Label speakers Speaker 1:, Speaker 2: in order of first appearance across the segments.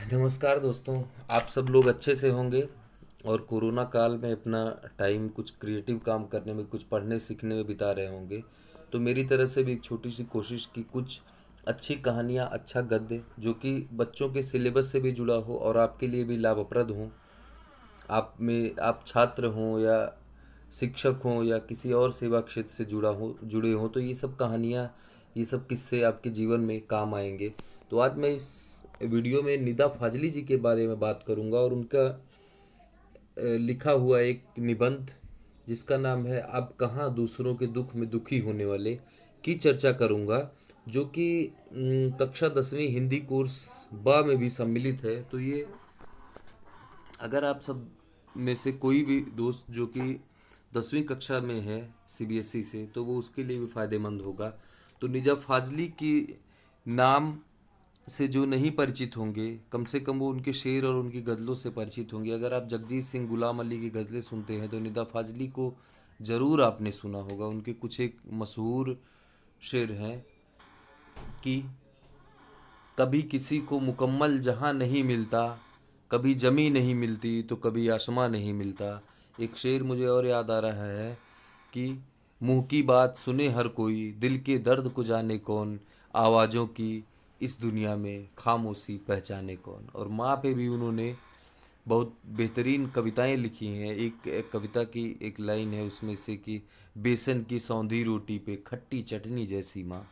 Speaker 1: नमस्कार दोस्तों। आप सब लोग अच्छे से होंगे और कोरोना काल में अपना टाइम कुछ क्रिएटिव काम करने में, कुछ पढ़ने सीखने में बिता रहे होंगे। तो मेरी तरफ से भी एक छोटी सी कोशिश की कुछ अच्छी कहानियाँ, अच्छा गद्य जो कि बच्चों के सिलेबस से भी जुड़ा हो और आपके लिए भी लाभप्रद हो। आप छात्र हों या शिक्षक हों या किसी और सेवा क्षेत्र से जुड़े हों, तो ये सब कहानियाँ, ये सब किस्से आपके जीवन में काम आएंगे। तो आज मैं इस वीडियो में निदा फाजली जी के बारे में बात करूंगा और उनका लिखा हुआ एक निबंध जिसका नाम है अब कहाँ दूसरों के दुख में दुखी होने वाले की चर्चा करूंगा, जो कि कक्षा 10वीं हिंदी कोर्स बा में भी सम्मिलित है। तो ये अगर आप सब में से कोई भी दोस्त जो कि 10वीं कक्षा में है सीबीएसई से, तो वो उसके लिए भी फ़ायदेमंद होगा। तो निजा फाजली की नाम से जो नहीं परिचित होंगे, कम से कम वो उनके शेर और उनकी गज़लों से परिचित होंगे। अगर आप जगजीत सिंह, गुलाम अली की गज़लें सुनते हैं तो निदा फाजली को ज़रूर आपने सुना होगा। उनके कुछ एक मशहूर शेर हैं कि कभी किसी को मुकम्मल जहां नहीं मिलता, कभी जमी नहीं मिलती तो कभी आसमां नहीं मिलता। एक शेर मुझे और याद आ रहा है कि मुंह की बात सुने हर कोई, दिल के दर्द को जाने कौन, आवाज़ों की इस दुनिया में खामोशी पहचाने कौन। और माँ पे भी उन्होंने बहुत बेहतरीन कविताएं लिखी हैं। एक कविता की एक लाइन है उसमें से कि बेसन की सौंधी रोटी पे खट्टी चटनी जैसी माँ।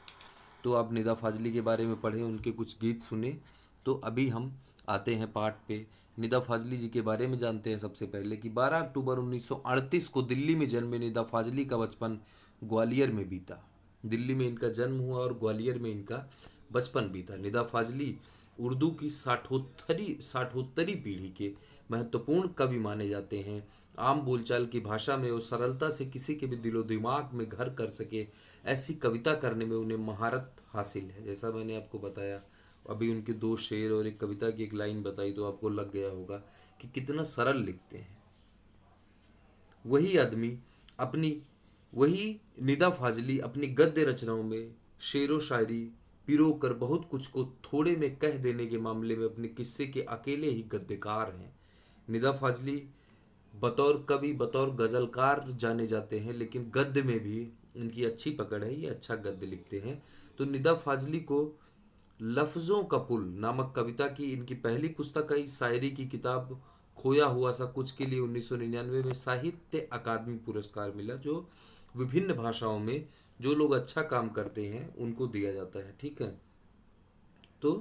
Speaker 1: तो आप निदा फाजली के बारे में पढ़ें, उनके कुछ गीत सुने। तो अभी हम आते हैं पाठ पे। निदा फाजली जी के बारे में जानते हैं सबसे पहले कि 12 अक्टूबर 1938 को दिल्ली में जन्मे निदा फाजली का बचपन ग्वालियर में बीता। दिल्ली में इनका जन्म हुआ और ग्वालियर में इनका बचपन बीता। निदा फाजली उर्दू की साठोत्तरी पीढ़ी के महत्वपूर्ण कवि माने जाते हैं। आम बोलचाल की भाषा में वो सरलता से किसी के भी दिलो दिमाग में घर कर सके, ऐसी कविता करने में उन्हें महारत हासिल है। जैसा मैंने आपको बताया, अभी उनके दो शेर और एक कविता की एक लाइन बताई तो आपको लग गया होगा कि कितना सरल लिखते हैं। वही आदमी अपनी वही निदा फाजली अपनी गद्य रचनाओं में शेरो शायरी पिरो कर बहुत कुछ को थोड़े में कह देने के मामले में अपने किस्से के अकेले ही गद्यकार हैं। निदा फाजली बतौर कवि, बतौर गज़लकार जाने जाते हैं, लेकिन गद्य में भी इनकी अच्छी पकड़ है, ये अच्छा गद्य लिखते हैं। तो निदा फाजली को लफ्ज़ों का पुल नामक कविता की इनकी पहली पुस्तक आई। शायरी की किताब खोया हुआ सा कुछ के लिए 1999 में साहित्य अकादमी पुरस्कार मिला, जो विभिन्न भाषाओं में जो लोग अच्छा काम करते हैं उनको दिया जाता है। ठीक है। तो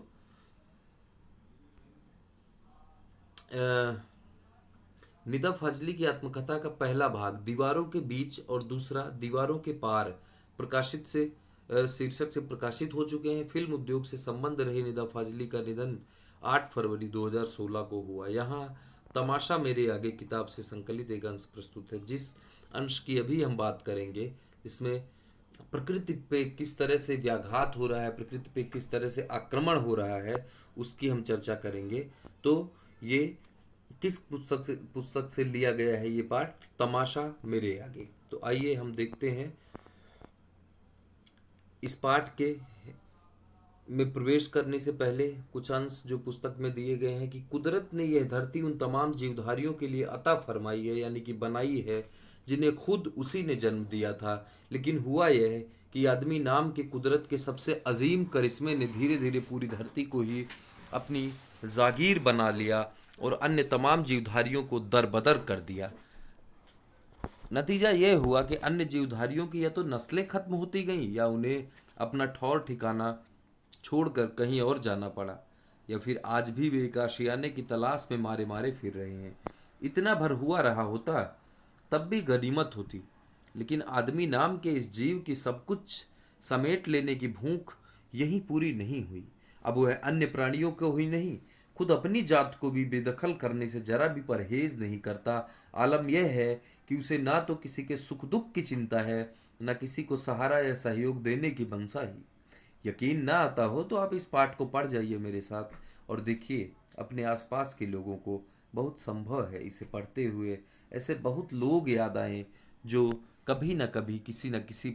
Speaker 1: निदा फजली की आत्मकथा का पहला भाग दीवारों के बीच और दूसरा दीवारों के पार प्रकाशित से शीर्षक से प्रकाशित हो चुके हैं। फिल्म उद्योग से संबंध रहे निदा फाजली का निधन 8 फरवरी 2016 को हुआ। यहाँ तमाशा मेरे आगे किताब से संकलित एक अंश प्रस्तुत है, जिस अंश की अभी हम बात करेंगे, इसमें प्रकृति पे किस तरह से व्याघात हो रहा है, प्रकृति पे किस तरह से आक्रमण हो रहा है, उसकी हम चर्चा करेंगे। तो ये किस पुस्तक से लिया गया है ये पाठ? तमाशा मेरे आगे। तो आइए हम देखते हैं इस पाठ के में प्रवेश करने से पहले कुछ अंश जो पुस्तक में दिए गए हैं कि कुदरत ने यह धरती उन तमाम जीवधारियों के लिए अता फरमाई है, यानी कि बनाई है, जिन्हें खुद उसी ने जन्म दिया था। लेकिन हुआ यह है कि आदमी नाम के कुदरत के सबसे अजीम करिश्मे ने धीरे धीरे पूरी धरती को ही अपनी जागीर बना लिया और अन्य तमाम जीवधारियों को दरबदर कर दिया। नतीजा यह हुआ कि अन्य जीवधारियों की या तो नस्लें खत्म होती गईं या उन्हें अपना ठौर ठिकाना छोड़कर कहीं और जाना पड़ा, या फिर आज भी वे एक आशियाने की तलाश में मारे मारे फिर रहे हैं। इतना भर हुआ रहा होता तब भी गनीमत होती, लेकिन आदमी नाम के इस जीव की सब कुछ समेट लेने की भूख यहीं पूरी नहीं हुई। अब वह अन्य प्राणियों को ही नहीं, खुद अपनी जात को भी बेदखल करने से जरा भी परहेज नहीं करता। आलम यह है कि उसे ना तो किसी के सुख दुख की चिंता है, न किसी को सहारा या सहयोग देने की मनसा ही। यकीन ना आता हो तो आप इस पाठ को पढ़ जाइए मेरे साथ और देखिए अपने आसपास के लोगों को। बहुत संभव है इसे पढ़ते हुए ऐसे बहुत लोग याद आए जो कभी न कभी किसी न किसी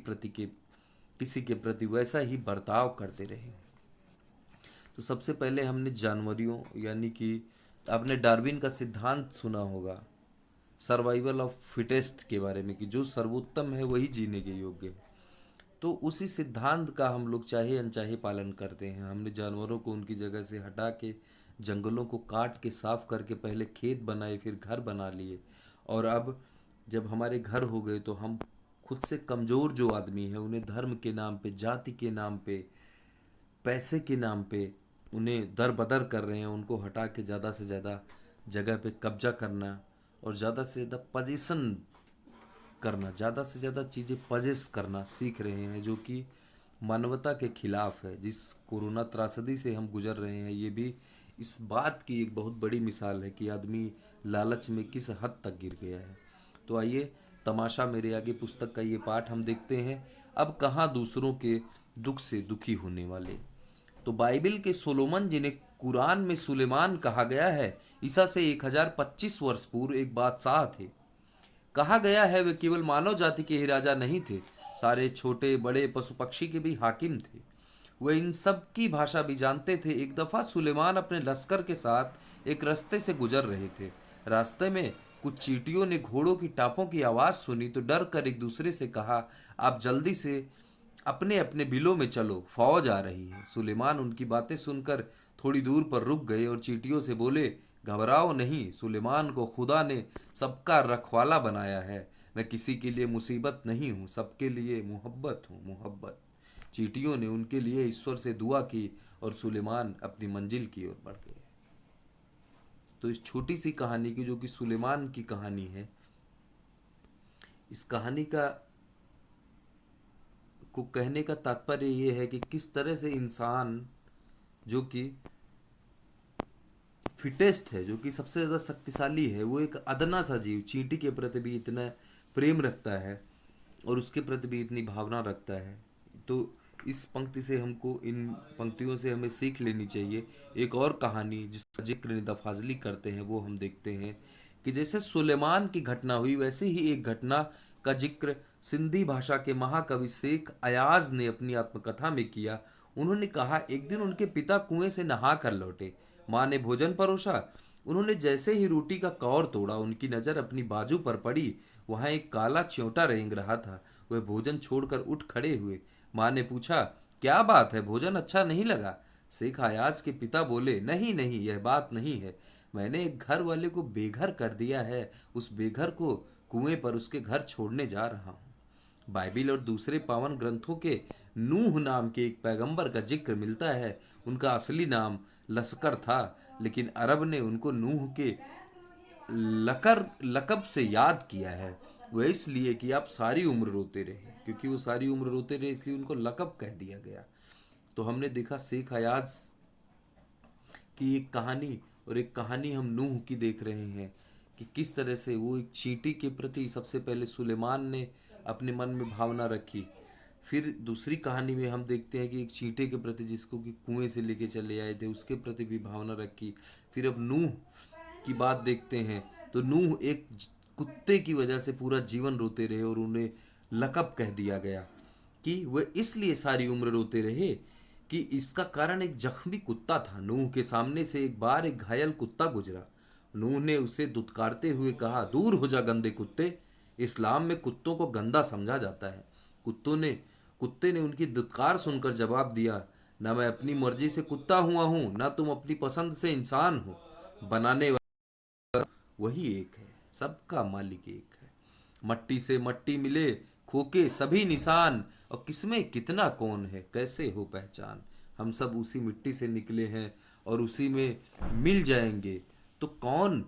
Speaker 1: के प्रति वैसा ही बर्ताव करते रहे। तो सबसे पहले हमने जानवरों यानी कि आपने डार्विन का सिद्धांत सुना होगा, सर्वाइवल ऑफ फिटेस्ट के बारे में, कि जो सर्वोत्तम है वही जीने के योग्य है। तो उसी सिद्धांत का हम लोग चाहे अनचाहे पालन करते हैं। हमने जानवरों को उनकी जगह से हटा के, जंगलों को काट के साफ करके पहले खेत बनाए, फिर घर बना लिए। और अब जब हमारे घर हो गए तो हम खुद से कमज़ोर जो आदमी हैं उन्हें धर्म के नाम पे, जाति के नाम पे, पैसे के नाम पे उन्हें दर बदर कर रहे हैं। उनको हटा के ज़्यादा से ज़्यादा जगह पे कब्जा करना और ज़्यादा से ज़्यादा पोजीशन करना, ज़्यादा से ज़्यादा चीज़ें पजेस करना सीख रहे हैं, जो कि मानवता के खिलाफ है। जिस कोरोना त्रासदी से हम गुजर रहे हैं, ये भी इस बात की एक बहुत बड़ी मिसाल है कि आदमी लालच में किस हद तक गिर गया है। तो आइए, तमाशा मेरे आगे पुस्तक का ये पाठ हम देखते हैं। अब कहाँ दूसरों के दुख से दुखी होने वाले। तो बाइबिल के सोलोमन, जिन्हें कुरान में सुलेमान कहा गया है, ईसा से 1025 वर्ष पूर्व एक बादशाह थे। कहा गया है वे केवल मानव जाति के ही राजा नहीं थे, सारे छोटे बड़े पशु पक्षी के भी हाकिम थे। वे इन सब की भाषा भी जानते थे। एक दफा सुलेमान अपने लश्कर के साथ एक रास्ते से गुजर रहे थे। रास्ते में कुछ चींटियों ने घोड़ों की टापों की आवाज सुनी तो डर कर एक दूसरे से कहा, आप जल्दी से अपने अपने बिलों में चलो, फौज आ रही है। सुलेमान उनकी बातें सुनकर थोड़ी दूर पर रुक गए और चींटियों से बोले, घबराओ नहीं, सुलेमान को खुदा ने सबका रखवाला बनाया है। मैं किसी के लिए मुसीबत नहीं हूँ, सबके लिए मोहब्बत हूँ, मोहब्बत। चींटियों ने उनके लिए ईश्वर से दुआ की और सुलेमान अपनी मंजिल की ओर बढ़ गए। तो इस छोटी सी कहानी की, जो कि सुलेमान की कहानी है, इस कहानी का को कहने का तात्पर्य ये है कि किस तरह से इंसान, जो कि फिटेस्ट है, जो कि सबसे ज़्यादा शक्तिशाली है, वो एक अदना सा जीव चींटी के प्रति भी इतना प्रेम रखता है और उसके प्रति भी इतनी भावना रखता है। तो इस पंक्ति से हमको, इन पंक्तियों से हमें सीख लेनी चाहिए। एक और कहानी जिसका जिक्र निदा फाजली करते हैं, वो हम देखते हैं कि जैसे सुलेमान की घटना हुई, वैसे ही एक घटना का जिक्र सिंधी भाषा के महाकवि शेख अयाज ने अपनी आत्मकथा में किया। उन्होंने कहा, एक दिन उनके पिता कुएं से नहा कर लौटे। माँ ने भोजन परोसा। उन्होंने जैसे ही रोटी का कौर तोड़ा, उनकी नज़र अपनी बाजू पर पड़ी। वहां एक काला च्योंटा रेंग रहा था। वह भोजन छोड़कर उठ खड़े हुए। माँ ने पूछा, क्या बात है, भोजन अच्छा नहीं लगा? शेख अयाज के पिता बोले, नहीं नहीं, यह बात नहीं है। मैंने एक घर वाले को बेघर कर दिया है। उस बेघर को कुएं पर उसके घर छोड़ने जा रहा हूँ। बाइबिल और दूसरे पावन ग्रंथों के नूह नाम के एक पैगंबर का जिक्र मिलता है। उनका असली नाम लश्कर था, लेकिन अरब ने उनको नूह के लकर लकब से याद किया है। वह इसलिए कि आप सारी उम्र रोते रहे, क्योंकि वो सारी उम्र रोते रहे, इसलिए उनको लकब कह दिया गया। तो हमने देखा शेख अयाज की एक कहानी, और एक कहानी हम नूह की देख रहे हैं कि किस तरह से वो एक चींटी के प्रति सबसे पहले सुलेमान ने अपने मन में भावना रखी। फिर दूसरी कहानी में हम देखते हैं कि एक चींटे के प्रति, जिसको कि कुएं से लेके चले आए थे, उसके प्रति भी भावना रखी। फिर अब नूह की बात देखते हैं तो नूह एक कुत्ते की वजह से पूरा जीवन रोते रहे और उन्हें लकब कह दिया गया कि वह इसलिए सारी उम्र रोते रहे कि इसका कारण एक जख्मी कुत्ता था। नूह के सामने से एक बार एक घायल कुत्ता गुजरा। नूह ने उसे दुत्कारते हुए कहा, दूर हो जा गंदे कुत्ते। इस्लाम में कुत्तों को गंदा समझा जाता है। कुत्ते ने उनकी दुत्कार सुनकर जवाब दिया, न मैं अपनी मर्जी से कुत्ता हुआ हूँ, न तुम अपनी पसंद से इंसान हो। बनाने वही एक है, सबका मालिक एक है। मट्टी से मट्टी मिले, खोके सभी निशान, और किसमें कितना कौन है, कैसे हो पहचान। हम सब उसी मिट्टी से निकले हैं और उसी में मिल जाएंगे। तो कौन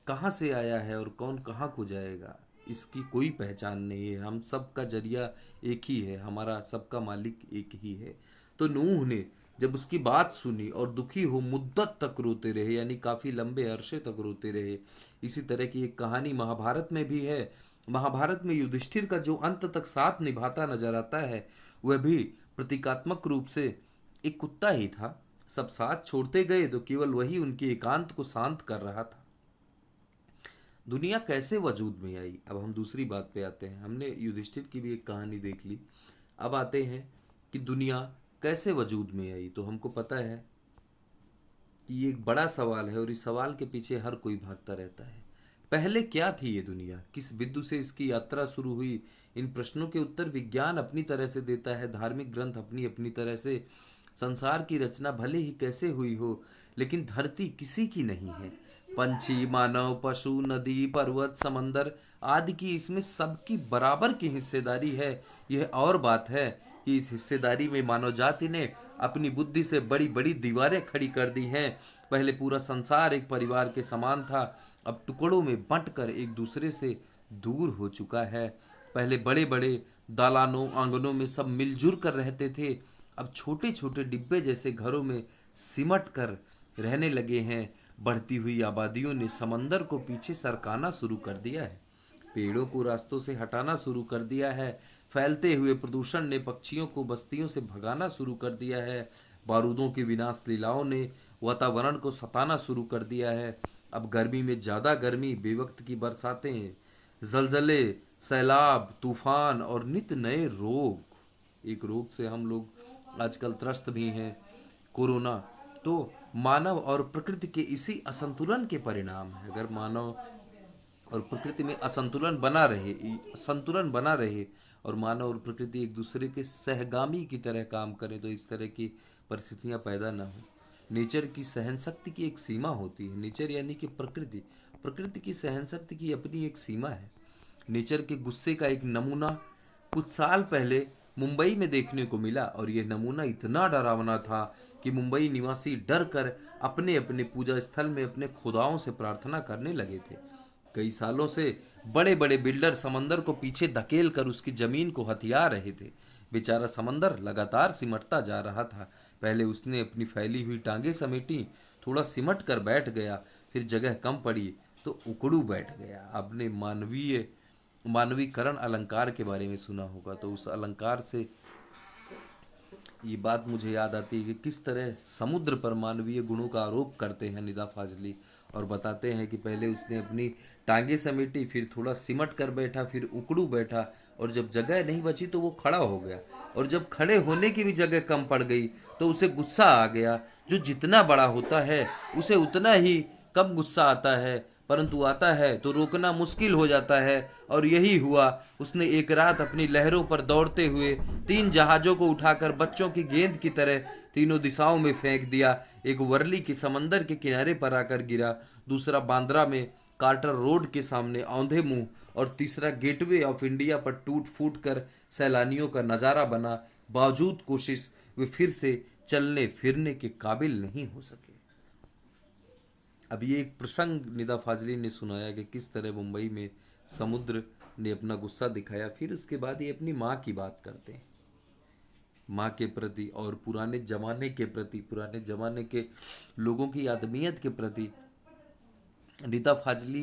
Speaker 1: कहाँ से आया है और कौन कहाँ को जाएगा, इसकी कोई पहचान नहीं है। हम सबका जरिया एक ही है, हमारा सबका मालिक एक ही है। तो नूह ने जब उसकी बात सुनी और दुखी हो मुद्दत तक रोते रहे, यानी काफ़ी लंबे अरसे तक रोते रहे। इसी तरह की एक कहानी महाभारत में भी है। महाभारत में युधिष्ठिर का जो अंत तक साथ निभाता नजर आता है, वह भी प्रतीकात्मक रूप से एक कुत्ता ही था। सब साथ छोड़ते गए तो केवल वही उनके एकांत को शांत कर रहा था। दुनिया कैसे वजूद में आई, अब हम दूसरी बात पे आते हैं। हमने युधिष्ठिर की भी एक कहानी देख ली। अब आते हैं कि दुनिया कैसे वजूद में आई? तो हमको पता है कि ये एक बड़ा सवाल है और इस सवाल के पीछे हर कोई भागता रहता है। पहले क्या थी ये दुनिया, किस बिंदु से इसकी यात्रा शुरू हुई? इन प्रश्नों के उत्तर विज्ञान अपनी तरह से देता है, धार्मिक ग्रंथ अपनी अपनी तरह से। संसार की रचना भले ही कैसे हुई हो, लेकिन धरती किसी की नहीं है। पंछी, मानव, पशु, नदी, पर्वत, समंदर आदि की इसमें सबकी बराबर की हिस्सेदारी है। यह और बात है कि इस हिस्सेदारी में मानव जाति ने अपनी बुद्धि से बड़ी बड़ी दीवारें खड़ी कर दी हैं। पहले पूरा संसार एक परिवार के समान था, अब टुकड़ों में बंटकर एक दूसरे से दूर हो चुका है। पहले बड़े बड़े दालानों आंगनों में सब मिलजुल कर रहते थे, अब छोटे छोटे डिब्बे जैसे घरों में सिमट कर रहने लगे हैं। बढ़ती हुई आबादियों ने समंदर को पीछे सरकाना शुरू कर दिया है, पेड़ों को रास्तों से हटाना शुरू कर दिया है। फैलते हुए प्रदूषण ने पक्षियों को बस्तियों से भगाना शुरू कर दिया है। बारूदों की विनाश लीलाओं ने वातावरण को सताना शुरू कर दिया है। अब गर्मी में ज़्यादा गर्मी, बेवक्त की बरसातें, जलजले, सैलाब, तूफान और नित नए रोग। एक रोग से हम लोग आजकल त्रस्त भी हैं, कोरोना। तो मानव और प्रकृति के इसी असंतुलन के परिणाम है। अगर मानव और प्रकृति में संतुलन बना रहे और मानव और प्रकृति एक दूसरे के सहगामी की तरह काम करें, तो इस तरह की परिस्थितियां पैदा ना हो। नेचर की सहन शक्ति की एक सीमा होती है। नेचर यानी कि प्रकृति, प्रकृति की सहन शक्ति की अपनी एक सीमा है। नेचर के गुस्से का एक नमूना कुछ साल पहले मुंबई में देखने को मिला, और यह नमूना इतना डरावना था कि मुंबई निवासी डर कर अपने अपने पूजा स्थल में अपने खुदाओं से प्रार्थना करने लगे थे। कई सालों से बड़े बड़े बिल्डर समंदर को पीछे धकेल कर उसकी जमीन को हथिया रहे थे। बेचारा समंदर लगातार सिमटता जा रहा था। पहले उसने अपनी फैली हुई टांगें समेटी, थोड़ा सिमट कर बैठ गया, फिर जगह कम पड़ी तो उकड़ू बैठ गया। आपने मानवीकरण अलंकार के बारे में सुना होगा, तो उस अलंकार से ये बात मुझे याद आती है कि किस तरह समुद्र पर मानवीय गुणों का आरोप करते हैं निदा फाजली, और बताते हैं कि पहले उसने अपनी टांगे समेटी, फिर थोड़ा सिमट कर बैठा, फिर उकड़ू बैठा, और जब जगह नहीं बची तो वो खड़ा हो गया, और जब खड़े होने की भी जगह कम पड़ गई तो उसे गुस्सा आ गया। जो जितना बड़ा होता है उसे उतना ही कम गुस्सा आता है, परंतु आता है तो रोकना मुश्किल हो जाता है। और यही हुआ। उसने एक रात अपनी लहरों पर दौड़ते हुए 3 जहाज़ों को उठाकर बच्चों की गेंद की तरह तीनों दिशाओं में फेंक दिया। एक वर्ली के समंदर के किनारे पर आकर गिरा, दूसरा बांद्रा में कार्टर रोड के सामने औंधे मुंह, और तीसरा गेटवे ऑफ इंडिया पर टूट फूट कर सैलानियों का नज़ारा बना। बावजूद कोशिश वे फिर से चलने फिरने के काबिल नहीं हो सके। अब ये एक प्रसंग निदा फाजली ने सुनाया कि किस तरह मुंबई में समुद्र ने अपना गुस्सा दिखाया। फिर उसके बाद ये अपनी माँ की बात करते हैं, माँ के प्रति और पुराने ज़माने के प्रति, पुराने ज़माने के लोगों की आदमियत के प्रति निदा फाजली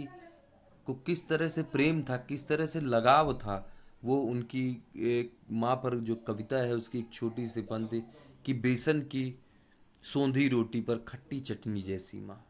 Speaker 1: को किस तरह से प्रेम था, किस तरह से लगाव था। वो उनकी एक माँ पर जो कविता है उसकी एक छोटी सी पंक्ति कि बेसन की सोंधी रोटी पर खट्टी चटनी जैसी माँ।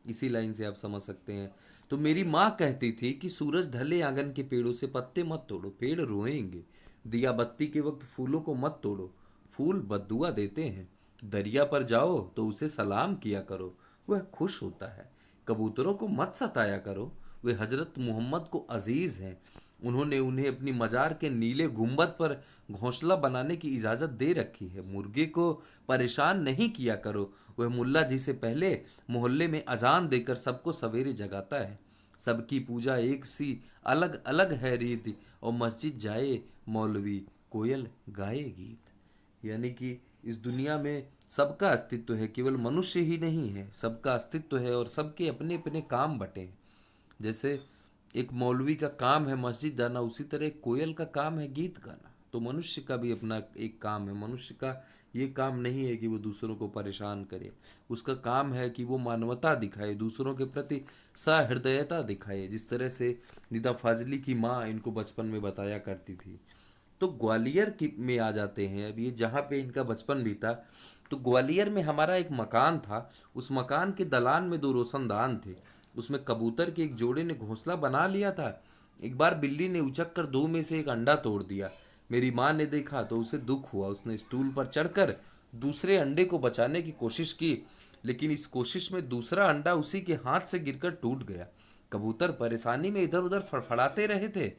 Speaker 1: इसी लाइन से आप समझ सकते हैं। तो मेरी माँ कहती थी कि सूरज ढले आंगन के पेड़ों से पत्ते मत तोड़ो, पेड़ रोएंगे। दिया बत्ती के वक्त फूलों को मत तोड़ो, फूल बद्दुआ देते हैं। दरिया पर जाओ तो उसे सलाम किया करो, वह खुश होता है। कबूतरों को मत सताया करो, वे हजरत मोहम्मद को अजीज हैं। उन्होंने उन्हें अपनी मजार के नीले गुंबद पर घोंसला बनाने की इजाज़त दे रखी है। मुर्गे को परेशान नहीं किया करो, वह मुल्ला जी से पहले मोहल्ले में अजान देकर सबको सवेरे जगाता है। सबकी पूजा एक सी अलग अलग है रीति, और मस्जिद जाए मौलवी कोयल गाए गीत। यानी कि इस दुनिया में सबका अस्तित्व है, केवल मनुष्य ही नहीं है, सबका अस्तित्व है और सबके अपने अपने काम बटे हैं। जैसे एक मौलवी का काम है मस्जिद जाना, उसी तरह एक कोयल का काम है गीत गाना। तो मनुष्य का भी अपना एक काम है। मनुष्य का ये काम नहीं है कि वो दूसरों को परेशान करे, उसका काम है कि वो मानवता दिखाए, दूसरों के प्रति सहृदयता दिखाए। जिस तरह से निदा फाजली की माँ इनको बचपन में बताया करती थी। तो ग्वालियर की में आ जाते हैं। अब ये जहाँ पे इनका बचपन बीता, तो ग्वालियर में हमारा एक मकान था। उस मकान के दलान में 2 रोशनदान थे। उसमें कबूतर के एक जोड़े ने घोंसला बना लिया था। एक बार बिल्ली ने उचक कर 2 में से एक अंडा तोड़ दिया। मेरी माँ ने देखा तो उसे दुख हुआ, उसने स्टूल पर चढ़कर दूसरे अंडे को बचाने की कोशिश की, लेकिन इस कोशिश में दूसरा अंडा उसी के हाथ से गिरकर टूट गया। कबूतर परेशानी में इधर उधर फड़फड़ाते रहे थे।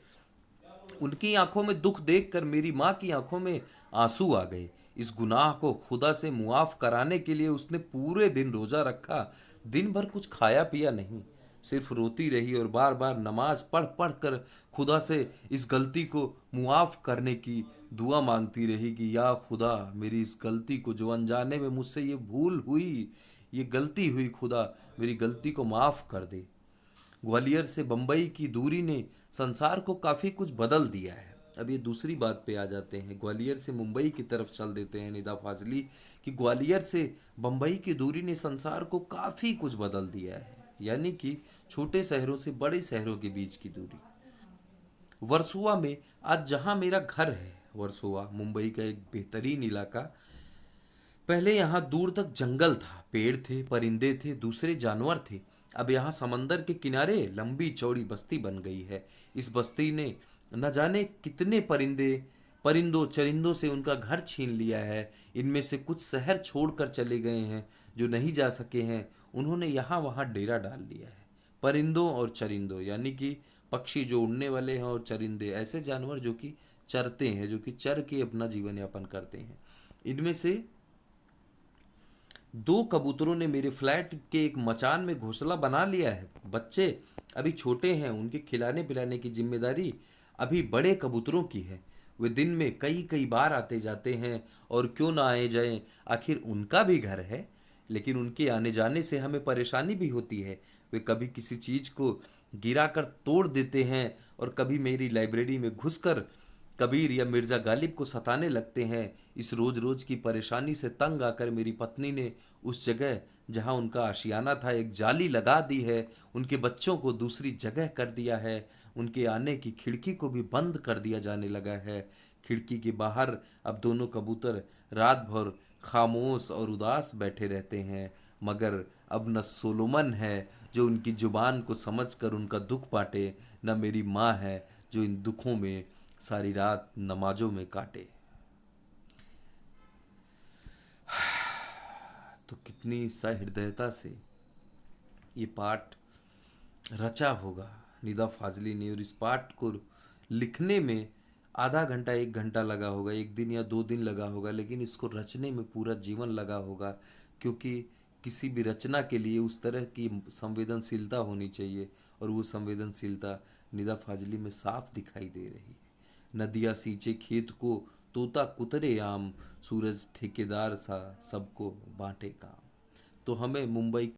Speaker 1: उनकी आंखों में दुख देखकर मेरी माँ की आंखों में आंसू आ गए। इस गुनाह को खुदा से मुआफ कराने के लिए उसने पूरे दिन रोजा रखा। दिन भर कुछ खाया पिया नहीं, सिर्फ रोती रही और बार बार नमाज पढ़ पढ़ कर खुदा से इस गलती को मुआफ करने की दुआ मांगती रही कि या खुदा, मेरी इस गलती को, जो अनजाने में मुझसे ये भूल हुई, ये गलती हुई, खुदा मेरी गलती को माफ कर दे। ग्वालियर से बंबई की दूरी ने संसार को काफी कुछ बदल दिया है। अब ये दूसरी बात पे आ जाते हैं, ग्वालियर से मुंबई की तरफ चल देते हैं निदा फाजली, कि ग्वालियर से बंबई की दूरी ने संसार को काफी कुछ बदल दिया है, यानी कि छोटे शहरों से बड़े शहरों के बीच की दूरी। वर्सोवा में आज जहां मेरा घर है, वर्सोवा मुंबई का एक बेहतरीन इलाका, पहले यहाँ दूर तक जंगल था, पेड़ थे, परिंदे थे, दूसरे जानवर थे। अब यहाँ समंदर के किनारे लंबी चौड़ी बस्ती बन गई है। इस बस्ती ने न जाने कितने परिंदों चरिंदों से उनका घर छीन लिया है। इनमें से कुछ शहर छोड़कर चले गए हैं, जो नहीं जा सके हैं उन्होंने यहाँ वहाँ डेरा डाल लिया है। परिंदों और चरिंदों यानी कि पक्षी जो उड़ने वाले हैं, और चरिंदे ऐसे जानवर जो कि चरते हैं, जो कि चर के अपना जीवन यापन करते हैं। इनमें से दो कबूतरों ने मेरे फ्लैट के एक मचान में घोंसला बना लिया है। बच्चे अभी छोटे हैं, उनके खिलाने पिलाने की जिम्मेदारी अभी बड़े कबूतरों की है। वे दिन में कई कई बार आते जाते हैं, और क्यों ना आए जाएं, आखिर उनका भी घर है। लेकिन उनके आने जाने से हमें परेशानी भी होती है। वे कभी किसी चीज़ को गिरा कर तोड़ देते हैं, और कभी मेरी लाइब्रेरी में घुसकर कबीर या मिर्जा गालिब को सताने लगते हैं। इस रोज रोज की परेशानी से तंग आकर मेरी पत्नी ने उस जगह जहां उनका आशियाना था एक जाली लगा दी है, उनके बच्चों को दूसरी जगह कर दिया है, उनके आने की खिड़की को भी बंद कर दिया जाने लगा है। खिड़की के बाहर अब दोनों कबूतर रात भर खामोश और उदास बैठे रहते हैं, मगर अब न सोलोमन है जो उनकी जुबान को समझकर उनका दुख बांटे, न मेरी माँ है जो इन दुखों में सारी रात नमाजों में काटे। तो कितनी सहृदयता से ये पाठ रचा होगा निदा फाजली ने, और इस पाठ को लिखने में आधा घंटा एक घंटा लगा होगा, एक दिन या दो दिन लगा होगा, लेकिन इसको रचने में पूरा जीवन लगा होगा। क्योंकि किसी भी रचना के लिए उस तरह की संवेदनशीलता होनी चाहिए, और वो संवेदनशीलता निदा फाजली में साफ दिखाई दे रही है। नदियाँ सींचे खेत को, तोता कुतरे आम, सूरज ठेकेदार सा सबको बांटे काम। तो हमें मुंबई